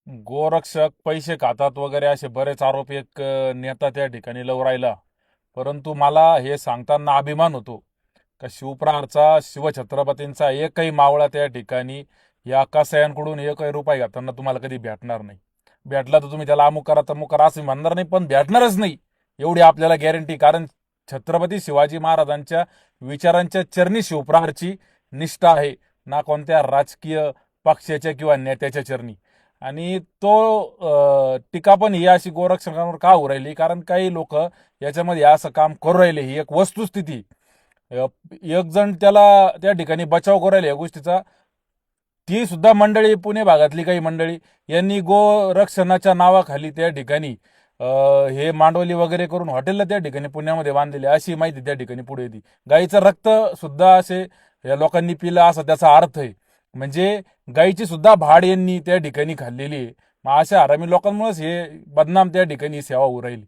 गोरक्षक पैसे खातात वगैरे असे बरेच आरोप एक नेता त्या ठिकाणी लावून राहिला. परंतु मला हे सांगताना अभिमान होतो का शिवप्रहारचा शिवछत्रपतींचा एकही मावळा त्या ठिकाणी या कसायांकडून एकही रुपये घेताना तुम्हाला कधी भेटणार नाही. भेटला तर तुम्ही त्याला अमुक करा तमुक करा असं म्हणणार नाही, पण भेटणारच नाही एवढी आपल्याला गॅरंटी. कारण छत्रपती शिवाजी महाराजांच्या विचारांच्या चरणी शिवप्रहारची निष्ठा आहे, ना कोणत्या राजकीय पक्षाच्या किंवा नेत्याच्या चरणी. आणि तो टीका पण ही अशी गोरक्षकांवर का होऊ राहिली, कारण काही लोक याच्यामध्ये असं काम करू राहिले. ही एक वस्तुस्थिती. एक जण त्याला त्या ठिकाणी बचाव करू राहिले या गोष्टीचा. ती सुद्धा मंडळी, पुणे भागातली काही मंडळी यांनी गोरक्षणाच्या नावाखाली त्या ठिकाणी हे मांडवली वगैरे करून हॉटेलला त्या ठिकाणी पुण्यामध्ये बांधलेली अशी माहिती त्या ठिकाणी पुढे येते. गाईचं रक्त सुद्धा असे या लोकांनी पिलं असा त्याचा अर्थ आहे. म्हणजे गाईची सुद्धा भाड यांनी त्या ठिकाणी खाल्लेली आहे. मग अशा हरामी लोकांमुळेच हे बदनाम त्या ठिकाणी सेवा होऊ राहिली.